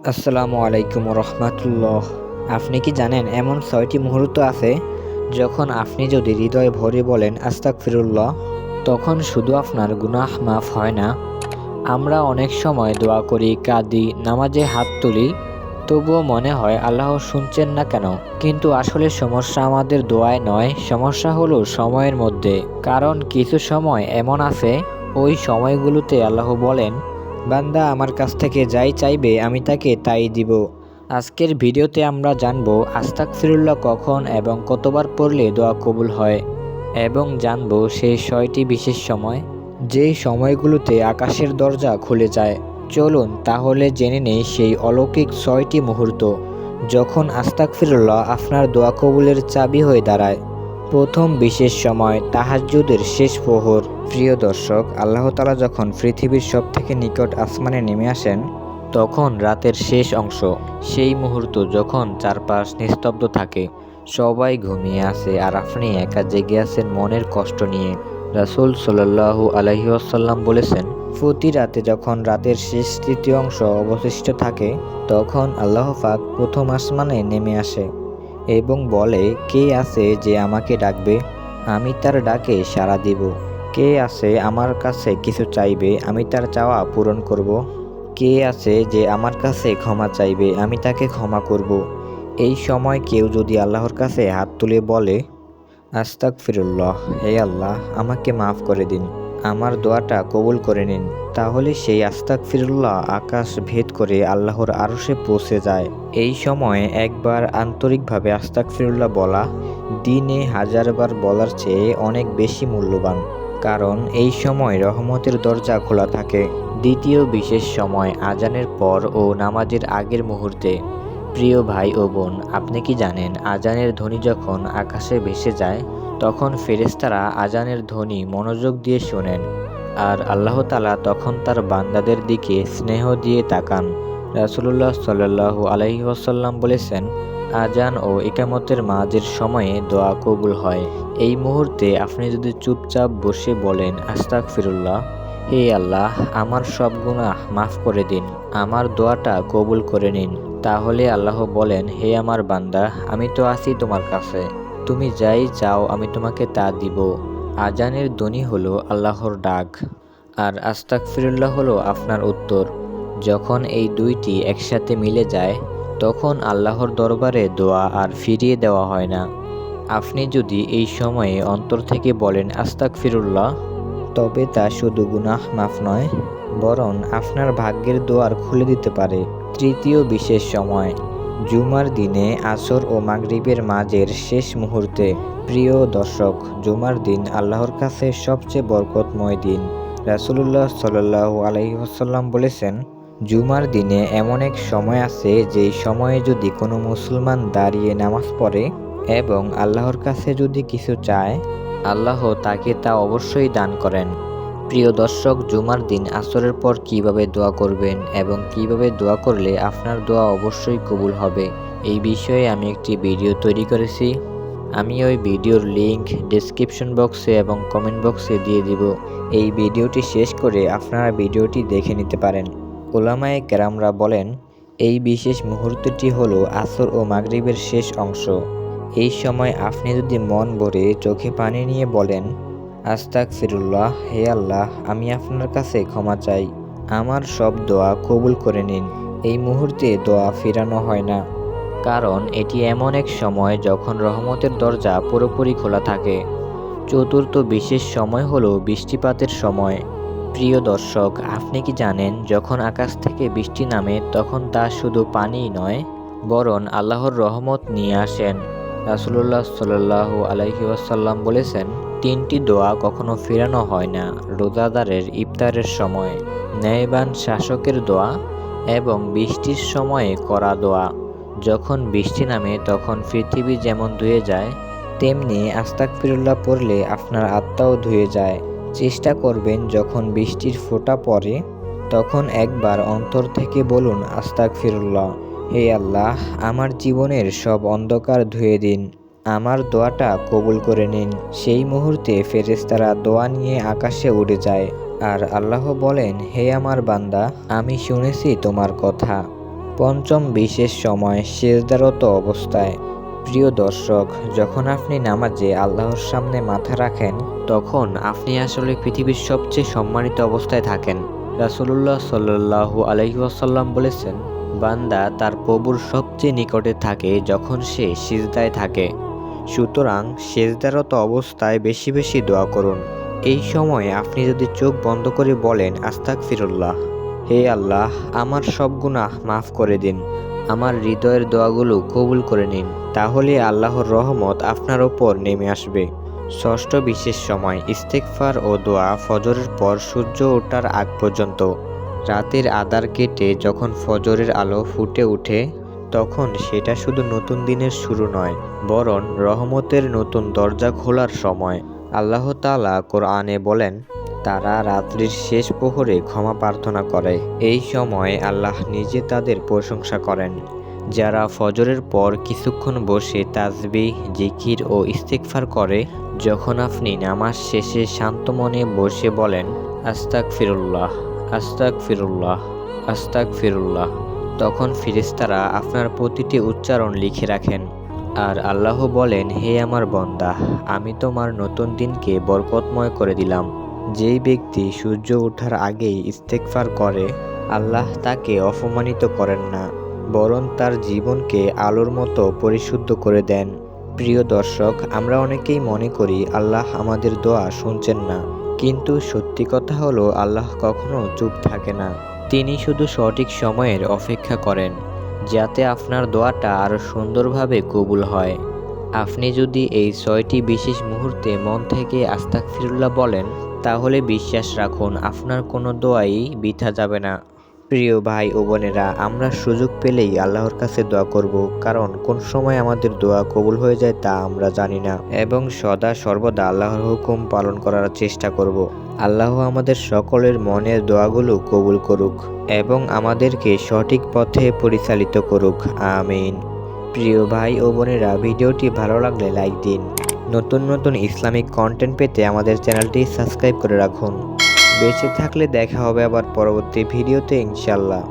আসসালামু আলাইকুম রহমাতুল্লাহ। আপনি কি জানেন এমন ৬টি মুহূর্ত আছে যখন আপনি যদি হৃদয় ভরে বলেন আস্তাগফিরুল্লাহ, তখন শুধু আপনার গুনাহ মাফ হয় না, আমরা অনেক সময় দোয়া করি, কাঁদি, নামাজে হাত তুলি, তবুও মনে হয় আল্লাহ শুনছেন না কেন। কিন্তু আসলে সমস্যা আমাদের দোয়ায় নয়, সমস্যা হলো সময়ের মধ্যে। কারণ কিছু সময় এমন আছে, ওই সময়গুলোতে আল্লাহ বলেন, বান্দা আমার কাছ থেকে যাই চাইবে আমি তাকে তাই দিব। আজকের ভিডিওতে আমরা জানব আস্তাগফিরুল্লাহ কখন এবং কতবার পড়লে দোয়া কবুল হয়, এবং জানব সেই ৬টি বিশেষ সময়, যেই সময়গুলোতে আকাশের দরজা খুলে যায়। চলুন তাহলে জেনে নেই সেই অলৌকিক ৬টি মুহূর্ত যখন আস্তাগফিরুল্লাহ আপনার দোয়া কবুলের চাবি হয়ে দাঁড়ায়। প্রথম বিশেষ সময়, তাহাজ্জুদের শেষ প্রহর। প্রিয় দর্শক, আল্লাহ তাআলা যখন পৃথিবীর সবথেকে নিকট আসমানে নেমে আসেন, তখন রাতের শেষ অংশ। সেই মুহূর্ত যখন চারপাশ নিস্তব্ধ থাকে, সবাই ঘুমিয়ে আছে আর আপনি একা জেগে আছেন মনের কষ্ট নিয়ে। রাসূল সাল্লাল্লাহু আলাইহি ওয়াসাল্লাম বলেছেন, প্রতি রাতে যখন রাতের শেষ তৃতীয় অংশ অবশিষ্ট থাকে, তখন আল্লাহ পাক প্রথম আসমানে নেমে আসে এবং বলে, কে আছে যে আমাকে ডাকবে, আমি তার ডাকে সাড়া দিব। কে আছে আমার কাছে কিছু চাইবে, আমি তার চাওয়া পূরণ করব। কে আছে যে আমার কাছে ক্ষমা চাইবে, আমি তাকে ক্ষমা করব। এই সময় কেউ যদি আল্লাহর কাছে হাত তুলে বলে, আস্তাগফিরুল্লাহ, হে আল্লাহ আমাকে মাফ করে দিন, আমার দোয়াটা কবুল করে নিন, তাহলে সেই আস্তাগফিরুল্লাহ আকাশ ভেদ করে আল্লাহর আরশে পৌঁছে যায়। এই সময় একবার আন্তরিকভাবে আস্তাগফিরুল্লাহ বলা দিনে ১০০০ বার বলার চেয়ে অনেক বেশি মূল্যবান, কারণ এই সময় রহমতের দরজা খোলা থাকে। দ্বিতীয় বিশেষ সময়, আজানের পর ও নামাজের আগের মুহূর্তে। প্রিয় ভাই ও বোন, আপনি কি জানেন আজানের ধ্বনি যখন আকাশে ভেসে যায়, তখন ফেরেশতারা আজানের ধ্বনি মনোযোগ দিয়ে শোনেন, আর আল্লাহ তাআলা তখন তার বান্দাদের দিকে স্নেহ দিয়ে তাকান। রাসূলুল্লাহ সাল্লাল্লাহু আলাইহি ওয়াসাল্লাম বলেছেন, আজান ও ইকামতের মাঝের সময়ে দোয়া কবুল হয়। এই মুহূর্তে আপনি যদি চুপচাপ বসে বলেন, আস্তাগফিরুল্লাহ, হে আল্লাহ আমার সব গুনাহ মাফ করে দিন, আমার দোয়াটা কবুল করে নিন, তাহলে আল্লাহ বলেন, হে আমার বান্দা, আমি তো আছি তোমার কাছে, তুমি যাই চাও আমি তোমাকে তা দিব। আজানের ধ্বনি হলো আল্লাহর ডাক, আর আস্তাগফিরুল্লাহ হলো আপনার উত্তর। যখন এই দুইটি একসাথে মিলে যায়, তখন আল্লাহর দরবারে দোয়া আর ফিরিয়ে দেওয়া হয় না। আপনি যদি এই সময়ে অন্তর থেকে বলেন আস্তাগফিরুল্লাহ, তবে তা শুধু গুনাহ মাফ নয়, বরং আপনার ভাগ্যের দুয়ার খুলে দিতে পারে। তৃতীয় বিশেষ সময়, জুমার দিনে আসর ও মাগরিবের মাঝের শেষ মুহূর্তে। প্রিয় দর্শক, জুমার দিন আল্লাহর কাছে সবচেয়ে বরকতময় দিন। রাসূলুল্লাহ সাল্লাল্লাহু আলাইহি ওয়াসাল্লাম বলেছেন, জুমার দিনে এমন এক সময় আছে যেই সময়ে যদি কোনো মুসলমান দাঁড়িয়ে নামাজ পড়ে এবং আল্লাহর কাছে যদি কিছু চায়, আল্লাহ তাকে তা অবশ্যই দান করেন। প্রিয় দর্শক, জুমার দিন আসরের পর কিভাবে দোয়া করবেন এবং কিভাবে দোয়া করলে আপনার দোয়া অবশ্যই কবুল হবে, এই বিষয়ে আমি একটি ভিডিও তৈরি করেছি। আমি ওই ভিডিওর লিংক ডেসক্রিপশন বক্সে এবং কমেন্ট বক্সে দিয়ে দিব। এই ভিডিওটি শেষ করে আপনারা ভিডিওটি দেখে নিতে পারেন। উলামায়ে কেরামরা বলেন, এই বিশেষ মুহূর্তটি হলো আসর ও মাগরিবের শেষ অংশ। এই সময় আপনি যদি মন ভরে চোখে পানি নিয়ে বলেন, আস্তাগফিরুল্লাহ, হে আল্লাহ আমি আপনার কাছে ক্ষমা চাই, আমার সব দোয়া কবুল করে নিন, এই মুহূর্তে দোয়া ফিরানো হয় না, কারণ এটি এমন এক সময় যখন রহমতের দরজা পুরোপুরি খোলা থাকে। চতুর্থ বিশেষ সময় হলো বৃষ্টিপাতের সময়। প্রিয় দর্শক, আপনি কি জানেন যখন আকাশ থেকে বৃষ্টি নামে তখন তা শুধু পানিই নয়, বরং আল্লাহর রহমত নিয়ে আসেন। রাসূলুল্লাহ সাল্লাল্লাহু আলাইহি ওয়াসাল্লাম বলেছেন, তিনটি দোয়া কখনো ফেরানো হয় না, রোজাদারের ইফতারের সময়, ন্যায়বান শাসকের দোয়া এবং বৃষ্টির সময়ে করা দোয়া। যখন বৃষ্টি নামে তখন পৃথিবী যেমন ধুয়ে যায়, তেমনি আস্তাগফিরুল্লাহ পড়লে আপনার আত্মাও ধুয়ে যায়। চেষ্টা করবেন যখন বৃষ্টির ফোঁটা পড়ে তখন একবার অন্তর থেকে বলুন, আস্তাগফিরুল্লাহ, হে আল্লাহ আমার জীবনের সব অন্ধকার ধুয়ে দিন, আমার দোয়াটা কবুল করে নিন। সেই মুহূর্তে ফেরেশতারা দোয়া নিয়ে আকাশে উড়ে যায় আর আল্লাহ বলেন, হে আমার বান্দা, আমি শুনেছি তোমার কথা, পঞ্চম বিশেষ সময় সিজদারত অবস্থায়। প্রিয় দর্শক, যখন আপনি নামাজে আল্লাহর সামনে মাথা রাখেন তখন আপনি আসলে পৃথিবীর সবচেয়ে সম্মানিত অবস্থায় থাকেন। রাসূলুল্লাহ সাল্লাল্লাহু আলাইহি ওয়াসাল্লাম বলেছেন, বান্দা তার প্রভুর সবচেয়ে নিকটে থাকে যখন সে সিজদায় থাকে। সুতরাং সিজদারত অবস্থায় বেশি বেশি দোয়া করুন। এই সময়ে আপনি যদি চোখ বন্ধ করে বলেন আস্তাগফিরুল্লাহ, হে আল্লাহ আমার সব গুনাহ মাফ করে দিন, আমার হৃদয়ের দোয়াগুলো কবুল করে নিন, তাহলে আল্লাহর রহমত আপনার ওপর নেমে আসবে। ষষ্ঠ বিশেষ সময় ইস্তেগফার ও দোয়া ফজরের পর সূর্য ওঠার আগ পর্যন্ত। রাতের আঁধার কেটে যখন ফজরের আলো ফুটে ওঠে তখন সেটা শুধু নতুন দিনের শুরু নয়, বরং রহমতের নতুন দরজা খোলার সময়। আল্লাহ তাআলা কোরআনে বলেন, তারা রাত্রির শেষ প্রহরে ক্ষমা প্রার্থনা করে। এই সময় আল্লাহ নিজে তাদের প্রশংসা করেন। যারা ফজরের পর কিছুক্ষণ বসে তাসবিহ, জিকির ও ইস্তিগফার করে, যখন আপনি নামাজ শেষে শান্ত মনে বসে বলেন আস্তাগফিরুল্লাহ, আস্তাগফিরুল্লাহ, আস্তাগফিরুল্লাহ, তখন ফেরেশতারা আপনার প্রতিটি উচ্চারণ লিখে রাখেন। আর আল্লাহ বলেন, হে আমার বান্দা, আমি তোমার নতুন দিনকে বরকতময় করে দিলাম। যেই ব্যক্তি সূর্য ওঠার আগেই ইস্তেগফার করে, আল্লাহ তাকে অপমানিত করেন না, বরং তার জীবনকে আলোর মতো পরিশুদ্ধ করে দেন। প্রিয় দর্শক, আমরা অনেকেই মনে করি আল্লাহ আমাদের দোয়া শুনছেন না, কিন্তু সত্যি কথা হলো আল্লাহ কখনো চুপ থাকে না। তিনি শুধু সঠিক সময়ের অপেক্ষা করেন, যাতে আপনার দোয়াটা আরও সুন্দরভাবে কবুল হয়। আপনি যদি এই 6টি বিশেষ মুহূর্তে মন থেকে আস্তাগফিরুল্লাহ বলেন, তাহলে বিশ্বাস রাখুন আপনার কোনো দোয়াই বৃথা যাবে না। প্রিয় ভাই ও বোনেরা, আমরা সুযোগ পেলেই আল্লাহর কাছে দোয়া করব, কারণ কোন সময় আমাদের দোয়া কবুল হয়ে যায় তা আমরা জানি না, এবং সদা সর্বদা আল্লাহর হুকুম পালন করার চেষ্টা করব। আল্লাহ আমাদের সকলের মনের দোয়াগুলো কবুল করুক এবং আমাদেরকে সঠিক পথে পরিচালিত করুক। আমিন। প্রিয় ভাই ও বোনেরা, ভিডিওটি ভালো লাগলে লাইক দিন। নতুন নতুন ইসলামিক কন্টেন্ট পেতে আমাদের চ্যানেলটি সাবস্ক্রাইব করে রাখুন। বেঁচে থাকলে দেখা হবে আবার পরবর্তী ভিডিওতে ইনশাল্লাহ।